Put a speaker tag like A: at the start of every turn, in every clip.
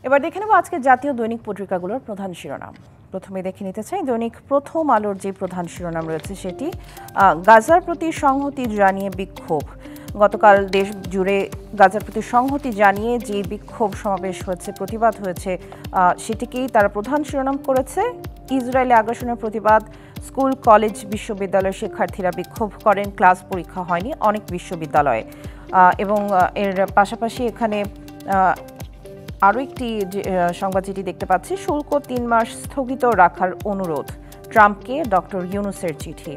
A: এবার দেখে নেব আজকে জাতীয় দৈনিক পত্রিকাগুলোর প্রধান শিরোনাম। প্রথমে দেখে নিতে চাই দৈনিক প্রথম আলোর যে প্রধান শিরোনাম রয়েছে সেটি গাজার প্রতি সংহতি জানিয়ে বিক্ষোভ। গতকাল দেশ জুড়ে গাজার প্রতি সংহতি জানিয়ে যে বিক্ষোভ সমাবেশ হয়েছে, প্রতিবাদ হয়েছে, সেটিকেই তারা প্রধান শিরোনাম করেছে। ইসরায়েলে আগ্রাসনের প্রতিবাদ, স্কুল কলেজ বিশ্ববিদ্যালয়ের শিক্ষার্থীরা বিক্ষোভ করেন, ক্লাস পরীক্ষা হয়নি অনেক বিশ্ববিদ্যালয়ে। এবং এর পাশাপাশি এখানে আরও একটি সংবাদ যেটি দেখতে পাচ্ছি, শুল্ক ৩ মাস স্থগিত রাখার অনুরোধ, ট্রাম্পকে ডক্টর ইউনুসের চিঠি।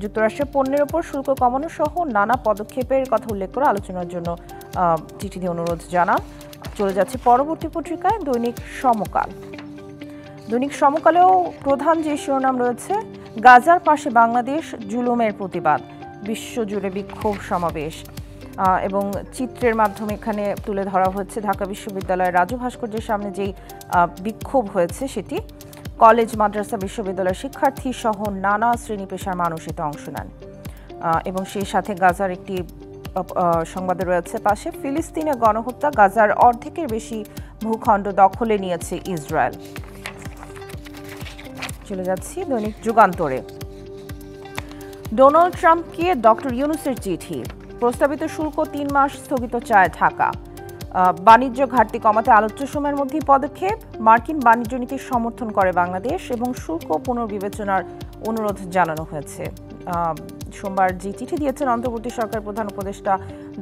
A: যুক্তরাষ্ট্রের পণ্যের ওপর শুল্ক কমানো সহ নানা পদক্ষেপের কথা উল্লেখ করে আলোচনার জন্য চিঠি দিয়ে অনুরোধ জানান। চলে যাচ্ছে পরবর্তী পত্রিকায় দৈনিক সমকাল। দৈনিক সমকালেও প্রধান যে শিরোনাম রয়েছে, গাজার পাশে বাংলাদেশ, জুলুমের প্রতিবাদ, বিশ্বজুড়ে বিক্ষোভ সমাবেশ। এবং চিত্রের মাধ্যমে এখানে তুলে ধরা হচ্ছে ঢাকা বিশ্ববিদ্যালয়ের রাজু ভাস্কর্যের সামনে যেই বিক্ষোভ হয়েছে সেটি। কলেজ, মাদ্রাসা, বিশ্ববিদ্যালয়ের শিক্ষার্থী সহ নানা শ্রেণী পেশার মানুষ এতে অংশ নেন। এবং সেই সাথে গাজার একটি সংবাদে রয়েছে পাশে, ফিলিস্তিনে গণহত্যা, গাজার অর্ধেকের বেশি ভূখণ্ড দখলে নিয়েছে ইসরায়েল। চলে যাচ্ছি দৈনিক যুগান্তরে। ডোনাল্ড ট্রাম্পকে ডক্টর ইউনুসের চিঠি, প্রস্তাবিত শুল্ক ৩ মাস স্থগিত চায় ঢাকা। বাণিজ্য ঘাটতি কমাতে আলোচ্য সময়ের মধ্যেই পদক্ষেপ, মার্কিন বাণিজ্য নীতির সমর্থন করে বাংলাদেশ এবং শুল্ক পুনর্বিবেচনার অনুরোধ জানানো হয়েছে। সোমবার যে চিঠি দিয়েছেন অন্তর্বর্তী সরকার প্রধান উপদেষ্টা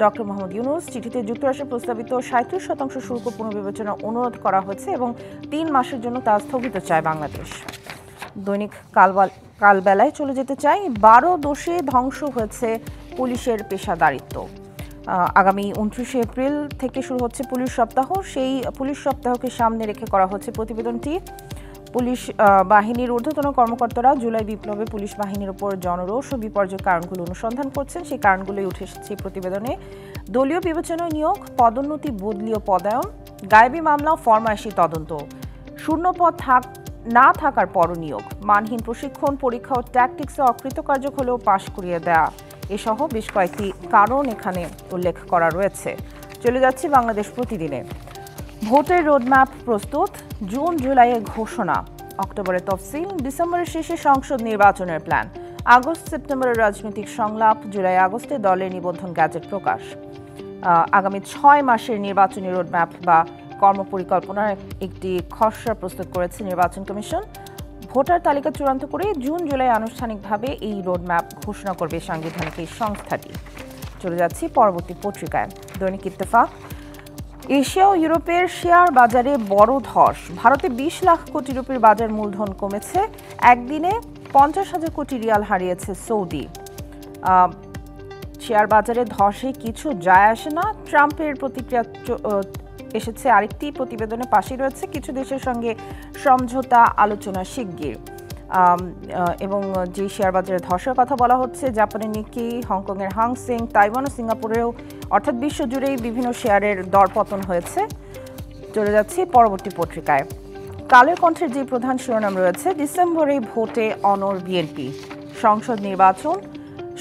A: ডক্টর মোহাম্মদ ইউনুস, চিঠিতে যুক্তরাষ্ট্রের প্রস্তাবিত ৩৭% শুল্ক পুনর্বিবেচনার অনুরোধ করা হয়েছে এবং ৩ মাসের জন্য তা স্থগিত চায় বাংলাদেশ। দৈনিক কালবেলায় চলে যেতে চাই। ১২ দোষে ধ্বংস হয়েছে পুলিশের পেশাদারিত্ব। আগামী ২৯ এপ্রিল থেকে শুরু হচ্ছে পুলিশ সপ্তাহ। সেই পুলিশ সপ্তাহকে সামনে রেখে করা হচ্ছে প্রতিবেদনটি। পুলিশ বাহিনীর ঊর্ধ্বতন কর্মকর্তারা জুলাই বিপ্লবে পুলিশ বাহিনীর উপর জনরোষ ও বিপর্যয়ের কারণগুলো অনুসন্ধান করছেন। সেই কারণগুলোই উঠে এসেছে প্রতিবেদনে। দলীয় বিবেচনায় নিয়োগ, পদোন্নতি, বদলি ও পদায়ন, গায়েবী মামলা, ফরমায়েশি তদন্ত, শূন্যপদ না থাকার পর নিয়োগ, মানহীন প্রশিক্ষণ, পরীক্ষা ও ট্যাকটিক্সে অকৃতকার্য হলেও পাশ করিয়ে দেয়া, এসহ বেশ কয়েকটি কারণ এখানে উল্লেখ করা রয়েছে। চলে যাচ্ছি বাংলাদেশ প্রতিদিনে। ভোটের রোডম্যাপ প্রস্তুত, জুন জুলাইয়ে ঘোষণা, অক্টোবরে তফসিল, ডিসেম্বরের শেষে সংসদ নির্বাচনের প্ল্যান, আগস্ট সেপ্টেম্বরের রাজনৈতিক সংলাপ, জুলাই আগস্টে দলের নিবন্ধন গ্যাজেট প্রকাশ। আগামী ৬ মাসের নির্বাচনী রোডম্যাপ বা কর্মপরিকল্পনার একটি খসড়া প্রস্তুত করেছে নির্বাচন কমিশন। ভোটার তালিকা চূড়ান্ত করে জুন জুলাই আনুষ্ঠানিকভাবে এই রোডম্যাপ ঘোষণা করবে সাংবিধানিক এই সংস্থাটি। চলে যাচ্ছি পরবর্তী পত্রিকায়। দৈনিক ইত্তেফাক। এশিয়া ও ইউরোপের শেয়ার বাজারে বড় ধস, ভারতে ২০ লাখ কোটি রুপির বাজার মূলধন কমেছে, একদিনে ৫০,০০০ কোটি রিয়াল হারিয়েছে সৌদি। শেয়ার বাজারে ধসে কিছু যায় আসে না, ট্রাম্পের প্রতিক্রিয়া এসেছে আরেকটি প্রতিবেদনে। পাশে রয়েছে কিছু দেশের সঙ্গে সমঝোতা আলোচনা শিগগির। এবং যে শেয়ার বাজারে ধসের কথা বলা হচ্ছে, জাপানের নিক্কি, হংকংয়ের হাংসেং, তাইওয়ান ও সিঙ্গাপুরেও, অর্থাৎ বিশ্বজুড়েই বিভিন্ন শেয়ারের দরপতন হয়েছে। চলে যাচ্ছি পরবর্তী পত্রিকায়। কালের কণ্ঠের যে প্রধান শিরোনাম রয়েছে, ডিসেম্বরে ভোটে অনড় বিএনপি, সংসদ নির্বাচন,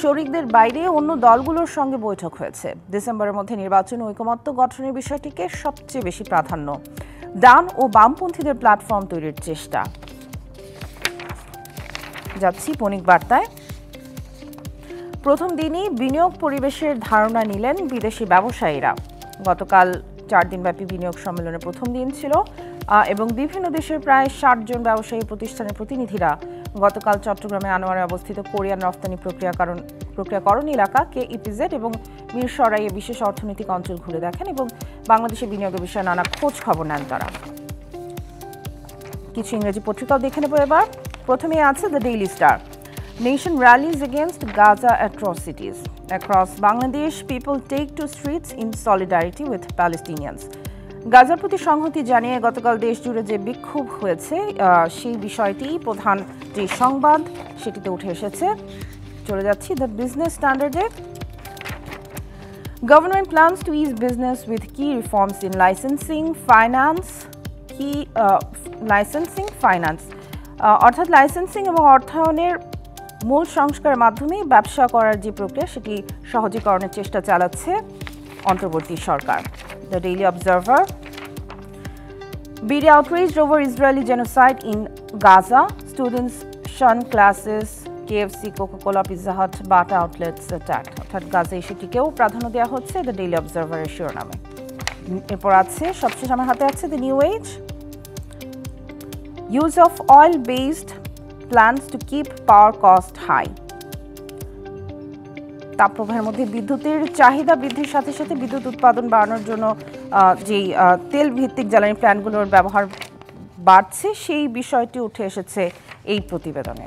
A: শরিকদের বাইরে অন্য দলগুলোর সঙ্গে বৈঠক হয়েছে। ডিসেম্বরের মধ্যে নির্বাচন ঐকমত্য গঠনের বিষয়টিকে সবচেয়ে বেশি প্রাধান্য, ডান ও বামপন্থীদের প্ল্যাটফর্ম তৈরির চেষ্টা। যাচ্ছি বণিক বার্তায়। প্রথম দিনই বিনিয়োগ পরিবেশের ধারণা নিলেন বিদেশি ব্যবসায়ীরা। গতকাল 4 দিনব্যাপী বিনিয়োগ সম্মেলনের প্রথম দিন ছিল এবং বিভিন্ন দেশের প্রায় 60 জন ব্যবসায়ী প্রতিষ্ঠানের প্রতিনিধিরা গতকাল চট্টগ্রামে আনোয়ারে অবস্থিত কোরিয়ান রফতানি প্রক্রিয়াকরণ এলাকা KEPZ এবং মিরসরাইয়ে বিশেষ অর্থনৈতিক অঞ্চল ঘুরে দেখেন এবং বাংলাদেশে বিনিয়োগের বিষয়ে নানা খোঁজ খবর নেন তারা। কিছু ইংরেজি পত্রিকাও দেখে নেব এবার। প্রথমে আছে the daily star. Nation rallies against Gaza atrocities. Across Bangladesh, people take to streets in solidarity with Palestinians. গাজার প্রতি সংহতি জানিয়ে গতকাল দেশ জুড়ে যে বিক্ষোভ হয়েছে সেই বিষয়টি প্রধান যে সংবাদ সেটিতে উঠে এসেছে। চলে যাচ্ছি দ্য বিজনেস স্ট্যান্ডার্ডে। Government plans to ease business with key reforms in licensing, finance, অর্থাৎ লাইসেন্সিং এবং অর্থায়নের মূল সংস্কারের মাধ্যমে ব্যবসা করার যে প্রক্রিয়া সেটি সহজীকরণের চেষ্টা চালাচ্ছে অন্তর্বর্তী সরকার। The daily observer. BD outraged over Israeli genocide in Gaza. Students shun classes. KFC, Coca-Cola, Pizza Hut, Bata outlets attacked. অর্থাৎ গাজা ইস্যুটিকেও প্রাধান্য দেওয়া হচ্ছে দ্য ডেইলি অবজারভারের শিরোনামে। এরপর আছে সবশেষ আমার হাতে আছে the New Age. Use of oil-based plans to keep power cost high. তাপপ্রবাহের মধ্যে বিদ্যুতের চাহিদা বৃদ্ধির সাথে সাথে বিদ্যুৎ উৎপাদন বাড়ানোর জন্য যেই তেল ভিত্তিক জ্বালানি প্ল্যান্টগুলোর ব্যবহার বাড়ছে সেই বিষয়টি উঠে এসেছে এই প্রতিবেদনে।